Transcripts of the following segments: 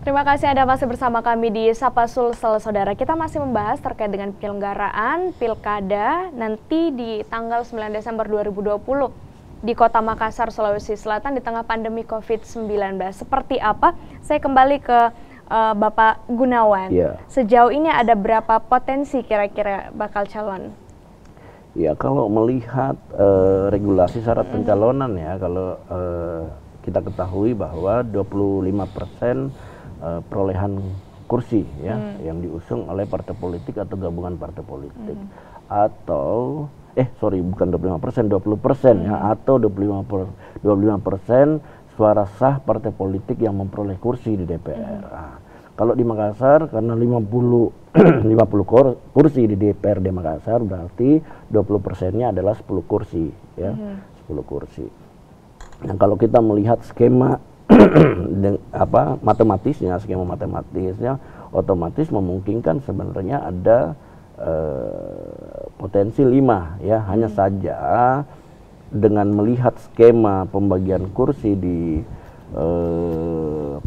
Terima kasih Anda masih bersama kami di Sapa Sulsel, Saudara. Kita masih membahas terkait dengan penyelenggaraan Pilkada nanti di tanggal 9 Desember 2020 di Kota Makassar, Sulawesi Selatan di tengah pandemi COVID-19. Seperti apa? Saya kembali ke Bapak Gunawan. Sejauh ini ada berapa potensi kira-kira bakal calon? Ya, kalau melihat regulasi syarat pencalonan ya, kalau kita ketahui bahwa 25% perolehan kursi ya yang diusung oleh partai politik atau gabungan partai politik, atau bukan 25%, 20% ya, atau 25% suara sah partai politik yang memperoleh kursi di DPR. Nah, kalau di Makassar karena 50 kursi di DPRD Makassar, berarti 20%-nya adalah 10 kursi ya, 10 kursi. Nah, kalau kita melihat skema skema matematisnya otomatis memungkinkan sebenarnya ada potensi 5 ya, hanya saja dengan melihat skema pembagian kursi di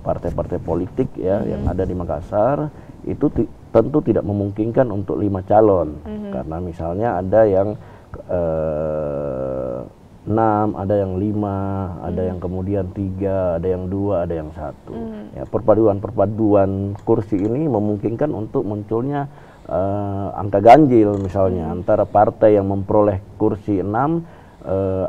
partai-partai politik ya yang ada di Makassar itu tentu tidak memungkinkan untuk 5 calon, karena misalnya ada yang 6, ada yang 5, ada yang kemudian 3, ada yang 2, ada yang 1. Ya, perpaduan kursi ini memungkinkan untuk munculnya angka ganjil misalnya antara partai yang memperoleh kursi 6,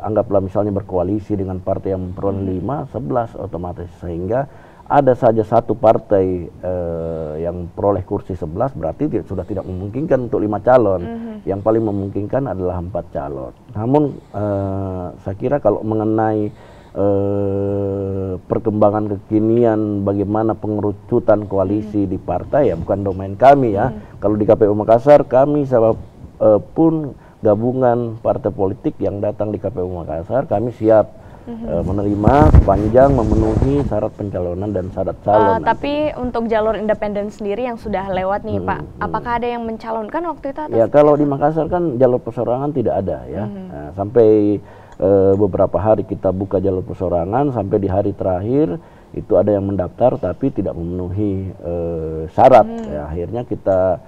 anggaplah misalnya berkoalisi dengan partai yang memperoleh 5, 11 otomatis, sehingga ada saja satu partai yang peroleh kursi 11, berarti sudah tidak memungkinkan untuk 5 calon. Yang paling memungkinkan adalah 4 calon. Namun saya kira kalau mengenai perkembangan kekinian bagaimana pengerucutan koalisi di partai ya bukan domain kami ya. Kalau di KPU Makassar kami siapapun gabungan partai politik yang datang di KPU Makassar kami siap menerima sepanjang memenuhi syarat pencalonan dan syarat calon. Tapi untuk jalur independen sendiri yang sudah lewat nih Pak, apakah ada yang mencalonkan waktu itu? Ya, kalau di Makassar kan jalur persorangan tidak ada ya. Nah, sampai beberapa hari kita buka jalur persorangan, sampai di hari terakhir itu ada yang mendaftar tapi tidak memenuhi syarat. Ya, akhirnya kita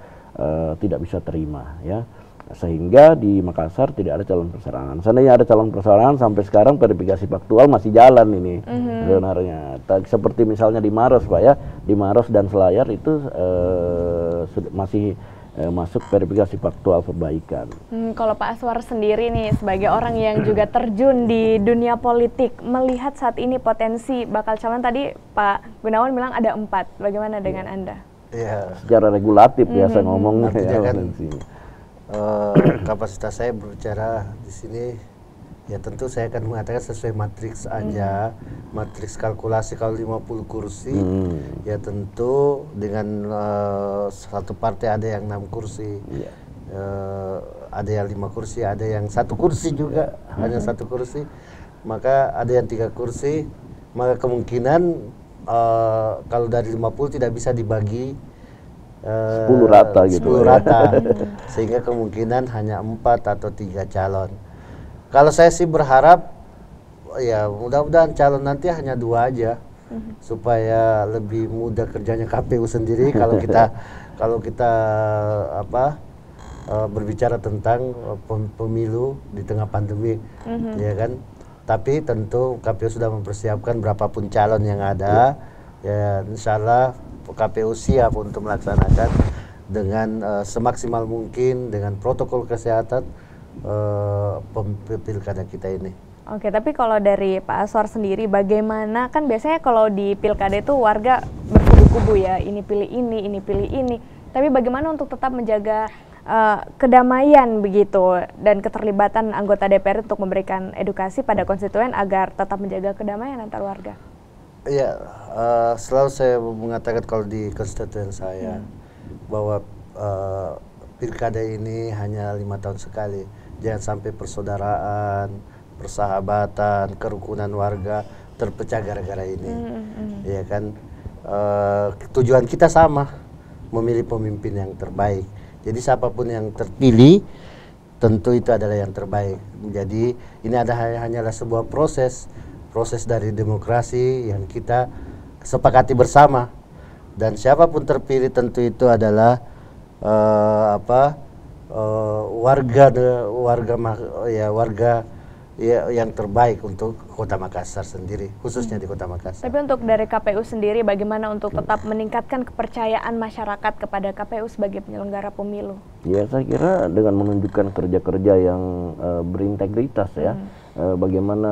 tidak bisa terima ya. Sehingga di Makassar tidak ada calon persorangan. Seandainya ada calon persorangan, sampai sekarang verifikasi faktual masih jalan ini sebenarnya. Seperti misalnya di Maros Pak ya, di Maros dan Selayar itu masih masuk verifikasi faktual perbaikan. Kalau Pak Aswar sendiri nih sebagai orang yang juga terjun di dunia politik, melihat saat ini potensi bakal calon, tadi Pak Gunawan bilang ada 4, bagaimana dengan Anda? Ya, secara regulatif ya saya ngomongnya ya, kapasitas saya berbicara di sini ya tentu saya akan mengatakan sesuai matriks aja, matriks kalkulasi. Kalau 50 kursi ya tentu dengan satu partai ada yang 6 kursi, ada yang 5 kursi, ada yang 1 kursi juga, hanya 1 kursi, maka ada yang 3 kursi, maka kemungkinan kalau dari 50 tidak bisa dibagi 10 rata gitu. 10 rata. Sehingga kemungkinan hanya 4 atau 3 calon. Kalau saya sih berharap ya mudah-mudahan calon nanti hanya 2 aja. Supaya lebih mudah kerjanya KPU sendiri kalau kita berbicara tentang pemilu di tengah pandemi, ya kan. Tapi tentu KPU sudah mempersiapkan berapapun calon yang ada, ya insyaallah KPU siap untuk melaksanakan dengan semaksimal mungkin dengan protokol kesehatan pilkada kita ini. Oke, tapi kalau dari Pak Aswar sendiri bagaimana, kan biasanya kalau di pilkada itu warga berkubu-kubu ya, ini pilih ini pilih ini. Tapi bagaimana untuk tetap menjaga kedamaian begitu dan keterlibatan anggota DPR untuk memberikan edukasi pada konstituen agar tetap menjaga kedamaian antar warga? Ya, selalu saya mengatakan kalau di konstituen saya bahwa pilkada ini hanya 5 tahun sekali. Jangan sampai persaudaraan, persahabatan, kerukunan warga terpecah gara-gara ini. Ya kan, tujuan kita sama, memilih pemimpin yang terbaik. Jadi siapapun yang terpilih tentu itu adalah yang terbaik. Jadi ini hanyalah sebuah proses dari demokrasi yang kita sepakati bersama dan siapapun terpilih tentu itu adalah warga yang terbaik untuk Kota Makassar sendiri, khususnya di Kota Makassar. Tapi untuk dari KPU sendiri, bagaimana untuk tetap meningkatkan kepercayaan masyarakat kepada KPU sebagai penyelenggara pemilu? Ya, saya kira dengan menunjukkan kerja-kerja yang berintegritas ya, bagaimana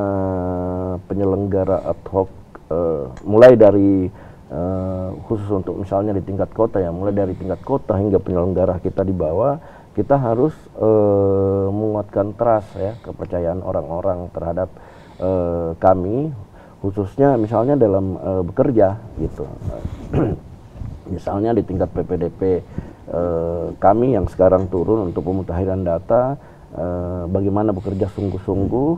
penyelenggara ad hoc, mulai dari khusus untuk misalnya di tingkat kota ya, mulai dari tingkat kota hingga penyelenggara kita di bawah, kita harus menguatkan trust ya, kepercayaan orang-orang terhadap kami, khususnya misalnya dalam bekerja gitu. Misalnya di tingkat PPDP kami yang sekarang turun untuk pemutahiran data, bagaimana bekerja sungguh-sungguh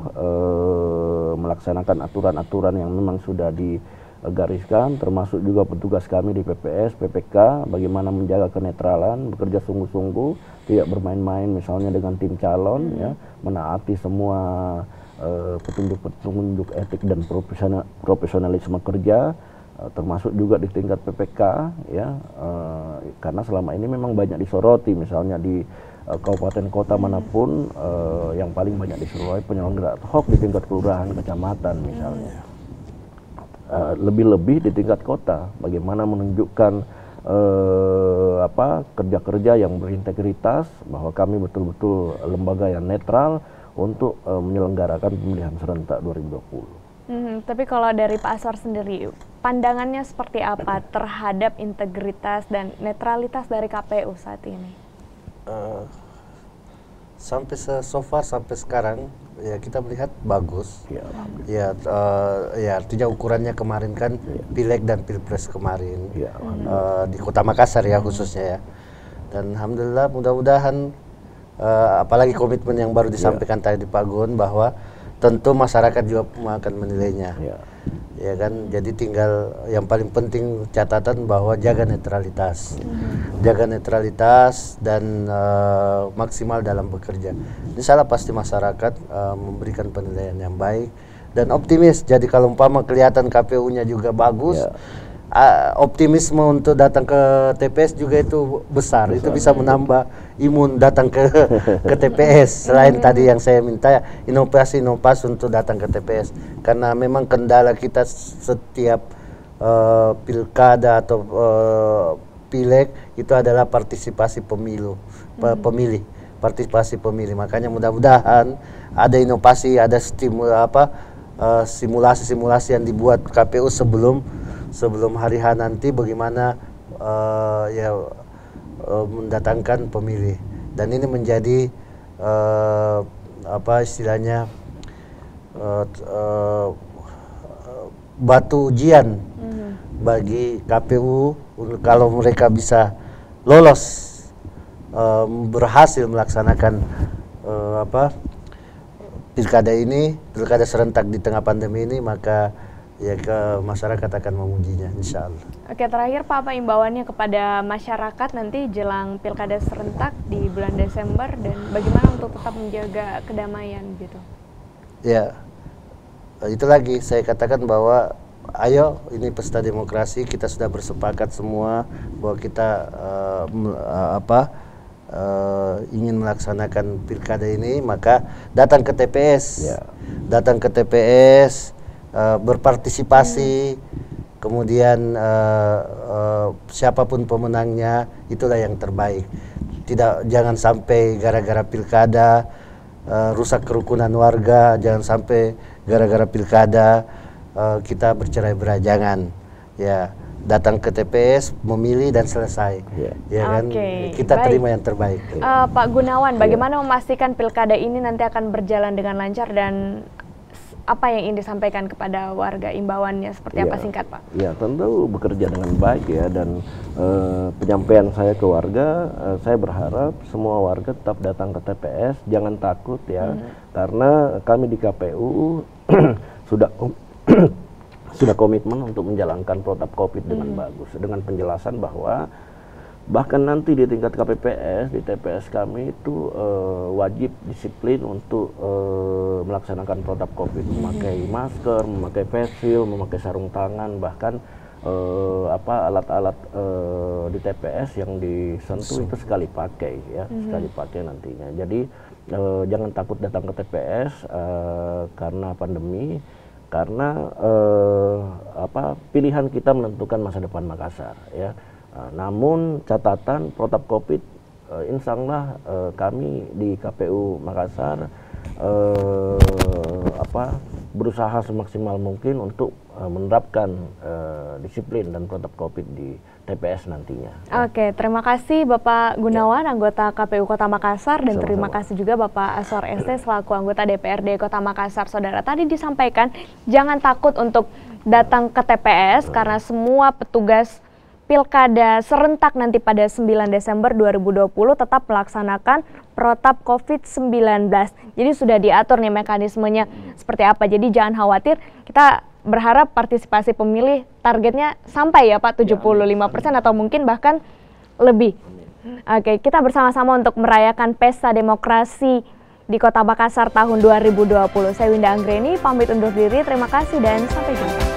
melaksanakan aturan-aturan yang memang sudah digariskan, termasuk juga petugas kami di PPS, PPK, bagaimana menjaga kenetralan, bekerja sungguh-sungguh, tidak bermain-main misalnya dengan tim calon, ya, menaati semua petunjuk-petunjuk etik dan profesionalisme kerja, termasuk juga di tingkat PPK, ya, karena selama ini memang banyak disoroti, misalnya di kabupaten kota manapun yang paling banyak disoroti penyelenggara ad hoc di tingkat kelurahan, kecamatan misalnya. Lebih-lebih di tingkat kota, bagaimana menunjukkan kerja-kerja yang berintegritas, bahwa kami betul-betul lembaga yang netral untuk menyelenggarakan pemilihan serentak 2020. Tapi kalau dari Pak Aswar sendiri, pandangannya seperti apa terhadap integritas dan netralitas dari KPU saat ini? Sampai so far sampai sekarang ya kita melihat bagus. Ya, ya artinya ukurannya kemarin kan pileg dan pilpres kemarin di Kota Makassar ya khususnya ya. Dan alhamdulillah, mudah-mudahan apalagi komitmen yang baru disampaikan tadi Pak Gun, bahwa tentu masyarakat juga akan menilainya. Ya kan, jadi tinggal yang paling penting catatan bahwa jaga netralitas. Jaga netralitas dan maksimal dalam bekerja. Insya Allah pasti masyarakat memberikan penilaian yang baik dan optimis. Jadi kalau umpama kelihatan KPU-nya juga bagus, optimisme untuk datang ke TPS juga itu besar. Itu bisa menambah imun datang ke TPS. Selain tadi yang saya minta, inovasi-inovasi untuk datang ke TPS. Karena memang kendala kita setiap pilkada atau pileg itu adalah partisipasi pemilih. Partisipasi pemilih. Makanya mudah-mudahan ada inovasi, ada simulasi-simulasi yang dibuat KPU sebelum hari H nanti, bagaimana mendatangkan pemilih. Dan ini menjadi istilahnya batu ujian bagi KPU kalau mereka bisa lolos, berhasil melaksanakan pilkada serentak di tengah pandemi ini, maka ya masyarakat akan memujinya, insya Allah. Oke, terakhir Pak, apa imbauannya kepada masyarakat nanti jelang pilkada serentak di bulan Desember, dan bagaimana untuk tetap menjaga kedamaian gitu? Ya, itu lagi saya katakan bahwa ayo, ini pesta demokrasi, kita sudah bersepakat semua bahwa kita ingin melaksanakan pilkada ini, maka datang ke TPS, datang ke TPS, berpartisipasi, kemudian siapapun pemenangnya itulah yang terbaik. Jangan sampai gara-gara pilkada rusak kerukunan warga, jangan sampai gara-gara pilkada kita bercerai-berai, jangan. Ya, datang ke TPS, memilih dan selesai. Ya kan, kita terima yang terbaik. Pak Gunawan, bagaimana memastikan pilkada ini nanti akan berjalan dengan lancar, dan apa yang ingin disampaikan kepada warga, imbauannya seperti apa singkat Pak? Ya, tentu bekerja dengan baik ya, dan penyampaian saya ke warga, saya berharap semua warga tetap datang ke TPS, jangan takut ya, karena kami di KPU sudah komitmen untuk menjalankan protap COVID dengan bagus, dengan penjelasan bahwa bahkan nanti di tingkat KPPS, di TPS kami itu wajib disiplin untuk melaksanakan protap COVID, memakai masker, memakai face shield, memakai sarung tangan, bahkan alat-alat di TPS yang disentuh itu sekali pakai ya, sekali pakai nantinya. Jadi jangan takut datang ke TPS karena pandemi, karena pilihan kita menentukan masa depan Makassar ya. Namun catatan protap COVID, insya Allah kami di KPU Makassar berusaha semaksimal mungkin untuk menerapkan disiplin dan protap COVID di TPS nantinya. Oke, terima kasih Bapak Gunawan, anggota KPU Kota Makassar, dan Sama-sama. terima kasih juga Bapak Asor ST selaku anggota DPRD Kota Makassar. Saudara, tadi disampaikan jangan takut untuk datang ke TPS karena semua petugas Pilkada serentak nanti pada 9 Desember 2020 tetap melaksanakan protap COVID-19. Jadi sudah diatur nih mekanismenya seperti apa. Jadi jangan khawatir, kita berharap partisipasi pemilih targetnya sampai ya Pak 75% atau mungkin bahkan lebih. Oke, kita bersama-sama untuk merayakan pesta demokrasi di Kota Makassar tahun 2020. Saya Winda Anggreni, pamit undur diri. Terima kasih dan sampai jumpa.